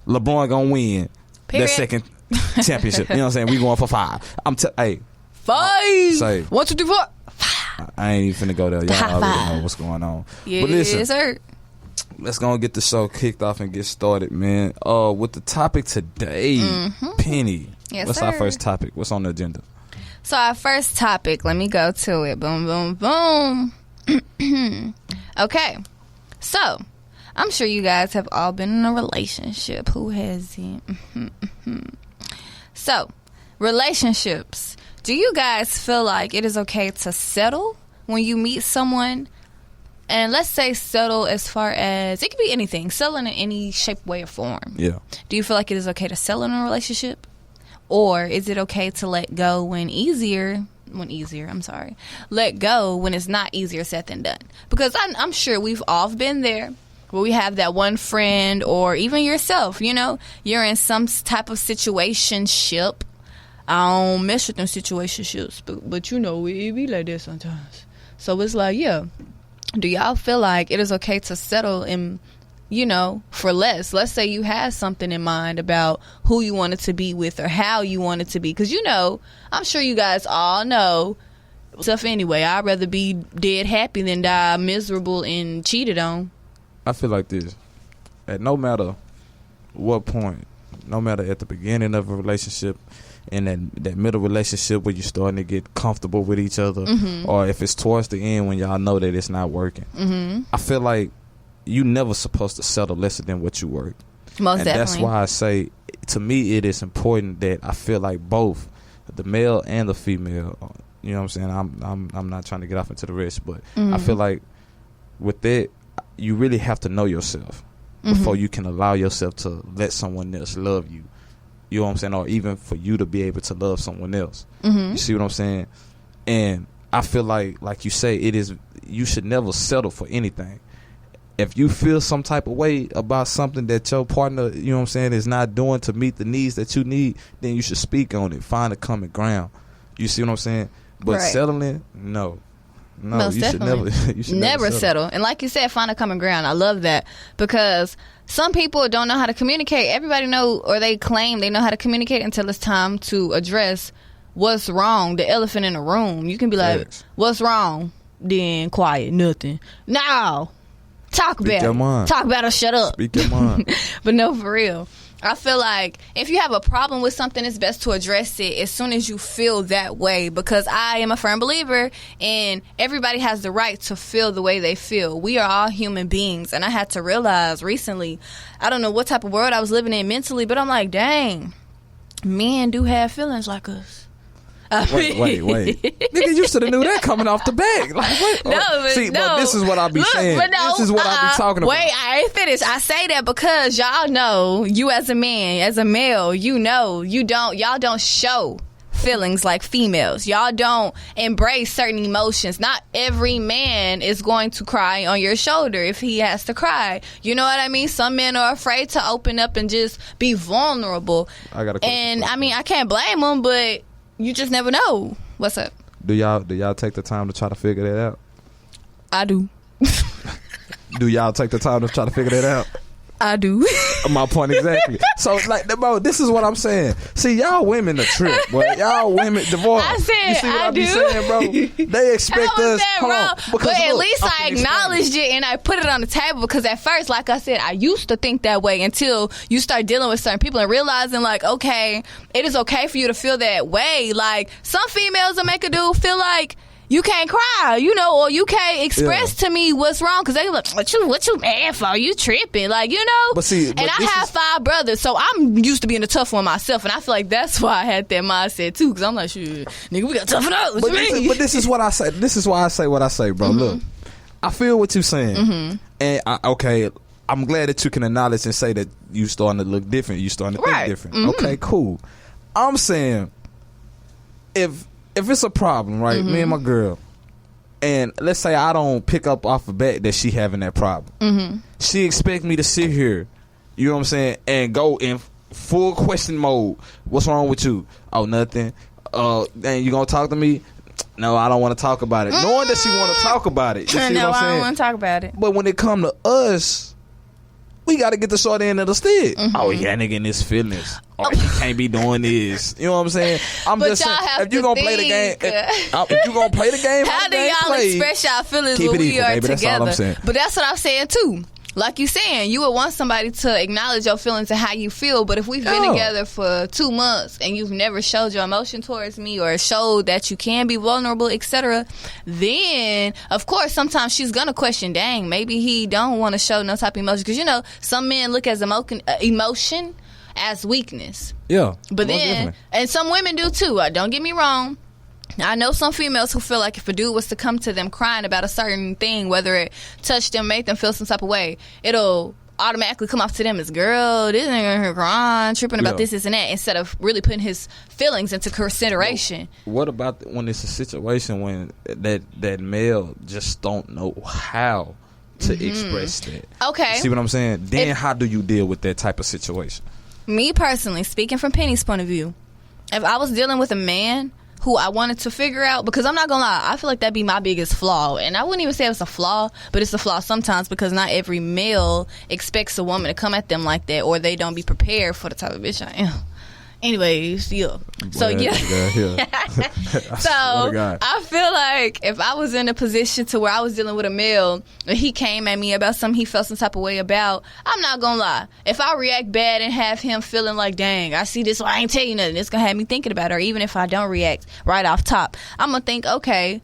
LeBron gonna win Period. that second championship. You know what I'm saying? We going for 5. Hey, 5. Say 1, 2, 3, 4. 5. I ain't even finna go there. Y'all High already five. know what's going on. Yes, but listen, sir. let's go and get the show kicked off and get started, man. With the topic today, Penny. Yes, what's sir. our first topic? What's on the agenda? So our first topic, let me go to it. Boom, boom, boom. Okay. So, I'm sure you guys have all been in a relationship. Who hasn't? So, relationships. Do you guys feel like it is okay to settle when you meet someone? And let's say settle as far as, it could be anything. Settle in any shape, way, or form. Yeah. Do you feel like it is okay to settle in a relationship? Or is it okay to let go let go when it's not easier said than done? Because I'm sure we've all been there where we have that one friend or even yourself, you know, you're in some type of situationship. I don't mess with them situationships, but you know, it be like that sometimes. So it's like, yeah, do y'all feel like it is okay to settle in, you know, for less? Let's say you had something in mind about who you wanted to be with or how you wanted to be. Because, you know, I'm sure you guys all know stuff anyway. I'd rather be dead happy than die miserable and cheated on. I feel like this. At no matter what point, no matter at the beginning of a relationship, in that middle relationship where you're starting to get comfortable with each other, or if it's towards the end when y'all know that it's not working, I feel like you never supposed to settle less than what you work. Most and definitely. That's why I say, to me, it is important that I feel like both the male and the female, you know what I'm saying? I'm not trying to get off into the rest, but I feel like with that, you really have to know yourself before you can allow yourself to let someone else love you. You know what I'm saying? Or even for you to be able to love someone else. You see what I'm saying? And I feel like you say, you should never settle for anything. If you feel some type of way about something that your partner, you know what I'm saying, is not doing to meet the needs that you need, then you should speak on it. Find a common ground. You see what I'm saying? But settling, no. Most you definitely. should never settle. And like you said, find a common ground. I love that, because some people don't know how to communicate. Everybody know, or they claim they know how to communicate until it's time to address what's wrong, the elephant in the room. You can be like, what's wrong? Then quiet, nothing. No. Talk about it. Talk about it or shut up. Speak your mind. But no, for real. I feel like if you have a problem with something, it's best to address it as soon as you feel that way, because I am a firm believer in everybody has the right to feel the way they feel. We are all human beings, and I had to realize recently, I don't know what type of world I was living in mentally, but I'm like, dang, men do have feelings like us. Wait. Nigga, you should have knew that coming off the bat. Like, what? But this is what I be saying. This is what I be talking about. Wait, I ain't finished. I say that because y'all know, you as a man, as a male, you know, y'all don't show feelings like females. Y'all don't embrace certain emotions. Not every man is going to cry on your shoulder if he has to cry. You know what I mean? Some men are afraid to open up and just be vulnerable. And I mean, I can't blame them, but you just never know. What's up? Do y'all take the time to try to figure that out? I do. Do y'all take the time to try to figure that out? I do. My point exactly. So, like, bro, this is what I'm saying. See, y'all women a trip, boy. Y'all women divorced. I said, you see what I be do. saying, bro? They expect us. But at least I acknowledged it and I put it on the table, because at first, like I said, I used to think that way until you start dealing with certain people and realizing, like, okay, it is okay for you to feel that way. Like, some females will make a dude feel like you can't cry, you know, or you can't express to me what's wrong, because they like, what you mad for? You tripping, like, you know. But I have 5 brothers, so I'm used to being the tough one myself, and I feel like that's why I had that mindset too, because I'm like, shit, nigga, we got to toughen up. But this is what I say. This is why I say what I say, bro. Look, I feel what you're saying, and I'm glad that you can acknowledge and say that you starting to look different. You starting to think different. Okay, cool. I'm saying, if it's a problem, right, me and my girl, and let's say I don't pick up off the bat that she having that problem, she expect me to sit here, you know what I'm saying, and go in full question mode. What's wrong with you? Oh, nothing. And you gonna talk to me? No, I don't want to talk about it. Knowing that she want to talk about it. You see what I'm saying? I don't want to talk about it. But when it come to us, we got to get the short end of the stick. Oh, yeah, nigga in his feelings. Oh, he can't be doing this. You know what I'm saying? I'm But just y'all saying, have if you to going to play the game, if you going to play the game, how do y'all express y'all feelings Keep when it we equal, are baby. That's all together? I'm saying. But that's what I'm saying too. Like you saying, you would want somebody to acknowledge your feelings and how you feel. But if we've been together for 2 months and you've never showed your emotion towards me or showed that you can be vulnerable, etc., then of course sometimes she's gonna question, dang, maybe he don't want to show no type of emotion. Because you know some men look as emotion as weakness. Yeah. But then, and some women do too. Don't get me wrong. I know some females who feel like if a dude was to come to them crying about a certain thing, whether it touched them, made them feel some type of way, it'll automatically come off to them as, girl, this nigga crying, tripping about this and that, instead of really putting his feelings into consideration. What about when it's a situation when that male just don't know how to express that? Okay. See what I'm saying? Then how do you deal with that type of situation? Me personally, speaking from Penny's point of view, if I was dealing with a man who I wanted to figure out, because I'm not gonna lie, I feel like that'd be my biggest flaw, and I wouldn't even say it's a flaw, but it's a flaw sometimes because not every male expects a woman to come at them like that, or they don't be prepared for the type of bitch I am. Anyways, yeah. So yeah. So I feel like if I was in a position to where I was dealing with a male and he came at me about something he felt some type of way about, I'm not gonna lie. If I react bad and have him feeling like, dang, I see this, so I ain't tell you nothing, it's gonna have me thinking about it. Or even if I don't react right off top, I'm gonna think, okay,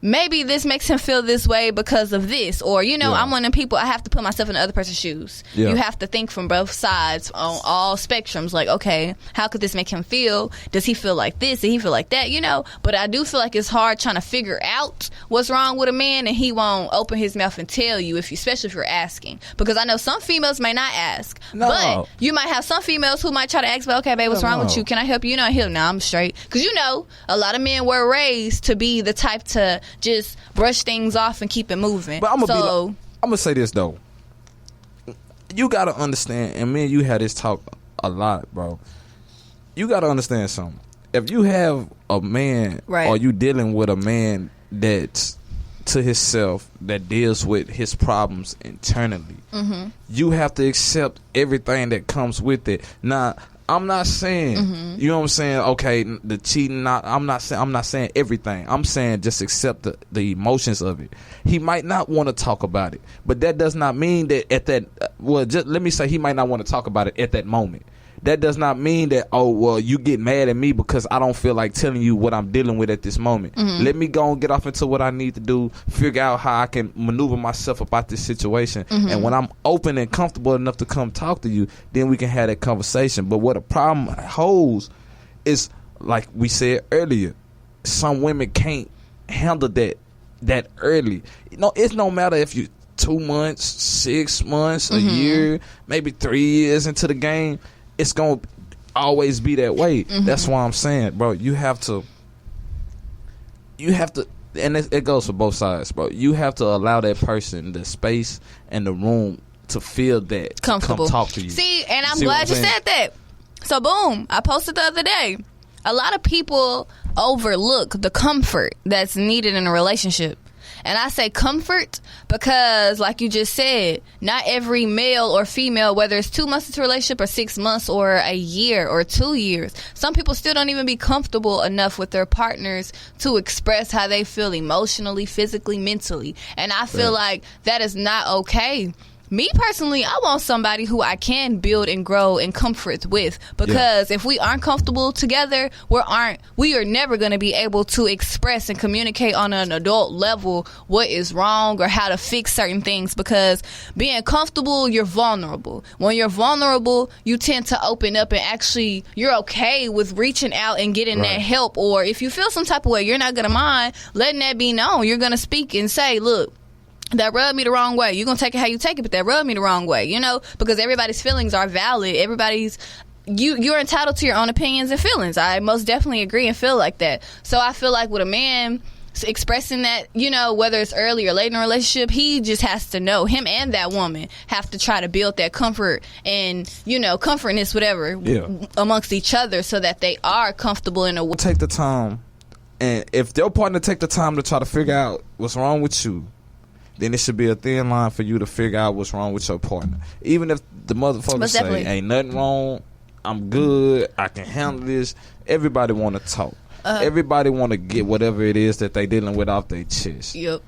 maybe this makes him feel this way because of this. Or, you know, I'm one of them people, I have to put myself in the other person's shoes. You have to think from both sides on all spectrums. Like, okay, how could this make him feel? Does he feel like this? Does he feel like that? You know, but I do feel like it's hard trying to figure out what's wrong with a man, and he won't open his mouth and tell you, especially if you're asking. Because I know some females may not ask. No. But you might have some females who might try to ask, okay, babe, what's wrong with you? Can I help you? You know, he'll, I'm straight. Because, you know, a lot of men were raised to be the type to just brush things off and keep it moving. But I'm gonna say this though. You gotta understand, and me and you had this talk a lot, bro. You gotta understand something. If you have a man, or you dealing with a man that's to himself, that deals with his problems internally, you have to accept everything that comes with it. Now, I'm not saying, you know what I'm saying, okay, the cheating, I'm not saying everything. I'm saying just accept the emotions of it. He might not want to talk about it, but that does not mean that at that, just let me say he might not want to talk about it at that moment. That does not mean that, oh, well, you get mad at me because I don't feel like telling you what I'm dealing with at this moment. Let me go and get off into what I need to do, figure out how I can maneuver myself about this situation. And when I'm open and comfortable enough to come talk to you, then we can have that conversation. But what a problem holds is, like we said earlier, some women can't handle that early. You know, it's no matter if you 2 months, 6 months, a year, maybe 3 years into the game. It's going to always be that way. That's why I'm saying, bro, you have to, and it goes for both sides, bro. You have to allow that person the space and the room to feel that, comfortable, to come talk to you. See, and I'm glad you said that. So, boom, I posted the other day. A lot of people overlook the comfort that's needed in a relationship. And I say comfort because, like you just said, not every male or female, whether it's 2 months into a relationship or 6 months or a year or 2 years, some people still don't even be comfortable enough with their partners to express how they feel emotionally, physically, mentally. And I feel like that is not okay. Me personally, I want somebody who I can build and grow and comfort with, because if we aren't comfortable together, we are never going to be able to express and communicate on an adult level what is wrong or how to fix certain things. Because being comfortable, you're vulnerable. When you're vulnerable, you tend to open up and actually you're okay with reaching out and getting that help. Or if you feel some type of way, you're not going to mind letting that be known. You're going to speak and say, look, that rubbed me the wrong way. You're going to take it how you take it, but that rubbed me the wrong way, you know, because everybody's feelings are valid. You're entitled to your own opinions and feelings. I most definitely agree and feel like that. So I feel like with a man expressing that, you know, whether it's early or late in a relationship, he just has to know, him and that woman have to try to build that comfort and, you know, comfortness, whatever, amongst each other so that they are comfortable in a way. Take the time, and if their partner take the time to try to figure out what's wrong with you, then it should be a thin line for you to figure out what's wrong with your partner. Even if the motherfucker say, ain't nothing wrong, I'm good, I can handle this. Everybody want to talk. Everybody want to get whatever it is that they dealing with off their chest. Yep.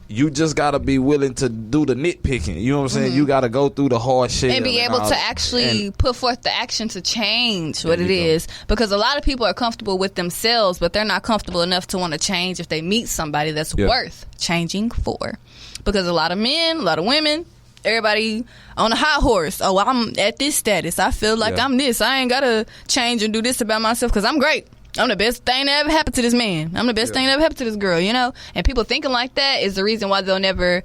You just got to be willing to do the nitpicking. You know what I'm saying? You got to go through the hard shit. And be able to actually put forth the action to change what it is. Because a lot of people are comfortable with themselves, but they're not comfortable enough to want to change if they meet somebody that's worth changing for. Because a lot of men, a lot of women, everybody on a high horse. Oh, I'm at this status. I feel like I'm this. I ain't got to change and do this about myself because I'm great. I'm the best thing that ever happened to this man. I'm the best thing that ever happened to this girl, you know? And people thinking like that is the reason why they'll never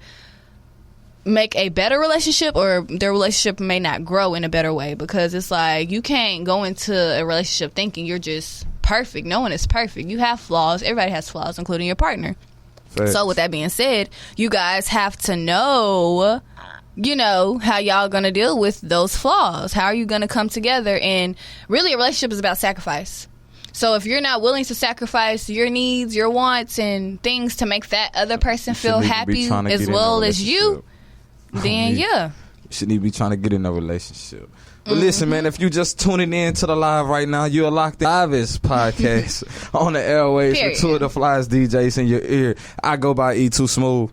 make a better relationship, or their relationship may not grow in a better way, because it's like you can't go into a relationship thinking you're just perfect. No one is perfect. You have flaws. Everybody has flaws, including your partner. Facts. So with that being said, you guys have to know, you know, how y'all gonna deal with those flaws. How are you gonna come together? And really, a relationship is about sacrifice. So if you're not willing to sacrifice your needs, your wants, and things to make that other person feel happy as well as you, then you shouldn't even be trying to get in a relationship. But listen, man, if you just tuning in to the live right now, you're locked in Livest podcast on the airwaves with two of the flyest DJs in your ear. I go by E2 Smooth.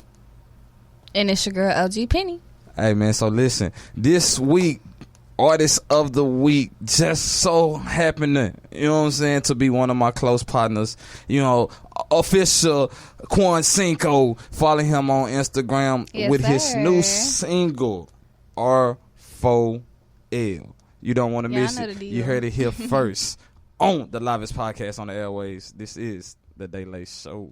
And it's your girl, LG Penny. Hey, man, so listen, this week, Artist of the Week just so happening, you know what I'm saying, to be one of my close partners, you know, official Quan Cinco. Follow him on Instagram with his new single, R4L. You don't want to miss it. You heard it here first on the Livest podcast on the airways. This is the TheDaeLateShow.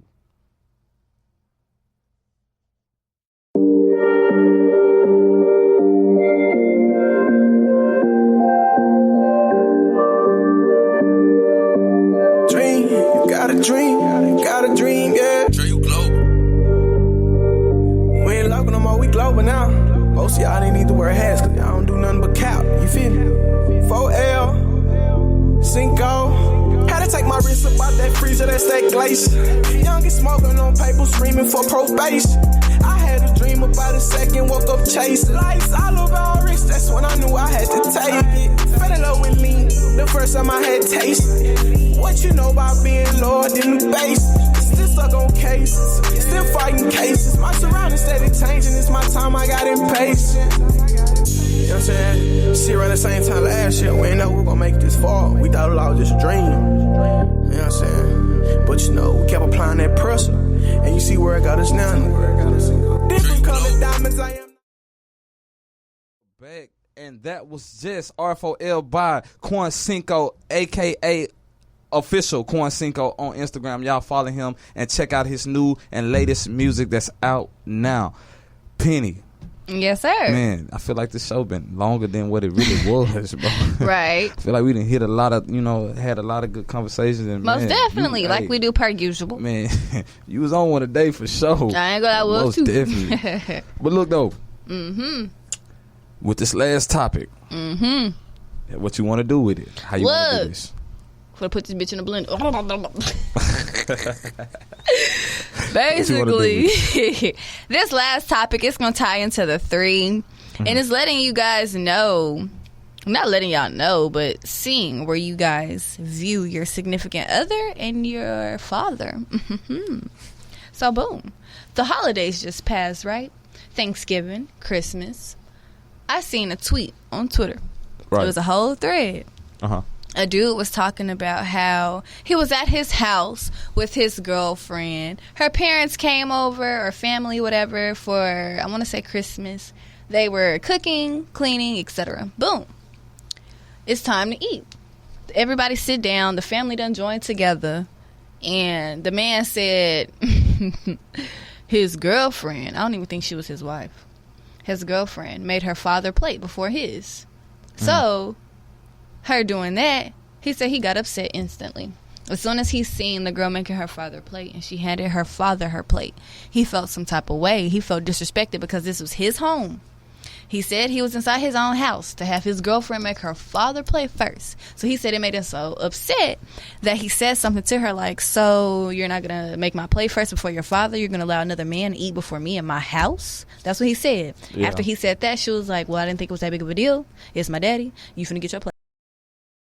Got a dream, yeah. Dream global. We ain't local no more, we global now. Most of y'all ain't need to wear hats, cause y'all don't do nothing but cap. You feel me? 4L, Cinco. Had to take my wrist up out that freezer, that's that glacier. Youngest smoking on paper, screaming for probation. I had a dream about a second, woke up chasing. Lights all over all rich, that's when I knew I had to take it. Fell in love with lean, the first time I had tasted. What you know about being lower than the base? Still stuck on cases, still fighting cases. My surroundings steady changing, it's my time, I got impatient. You know what I'm saying? See, around the same time last year, we ain't know we were gonna make it this far. We thought it all was just a dream. You know what I'm saying? But you know, we kept applying that pressure, and you see where it got us now. Different colored diamonds, I am. Back, and that was just R4L by Quan Cinco, a.k.a. official Quan Cinco on Instagram. Y'all follow him and check out his new and latest music that's out now. Penny. Yes, sir. Man, I feel like this show been longer than what it really was, bro. Right. I feel like we didn't hit a lot of, you know, had a lot of good conversations. And most definitely, like we do per usual. Man, you was on one today for sure. I ain't gonna lie, most too. Definitely. But look though, with this last topic, what you want to do with it? How you want to do this? I'm gonna put this bitch in a blender. Basically, this last topic is gonna tie into the three, and it's letting you guys know, not letting y'all know, but seeing where you guys view your significant other and your father. So boom, the holidays just passed, right? Thanksgiving, Christmas. I seen a tweet on Twitter. Right. It was a whole thread. A dude was talking about how he was at his house with his girlfriend. Her parents came over, or family, whatever, for, I want to say, Christmas. They were cooking, cleaning, etc. Boom. It's time to eat. Everybody sit down. The family done joined together. And the man said his girlfriend, I don't even think she was his wife, his girlfriend made her father plate before his. So her doing that, he said he got upset instantly. As soon as he seen the girl making her father plate and she handed her father her plate, he felt some type of way. He felt disrespected because this was his home. He said he was inside his own house to have his girlfriend make her father play first. So he said it made him so upset that he said something to her like, so you're not going to make my play first before your father? You're going to allow another man to eat before me in my house? That's what he said. Yeah. After he said that, she was like, well, I didn't think it was that big of a deal. It's my daddy. You finna get your play.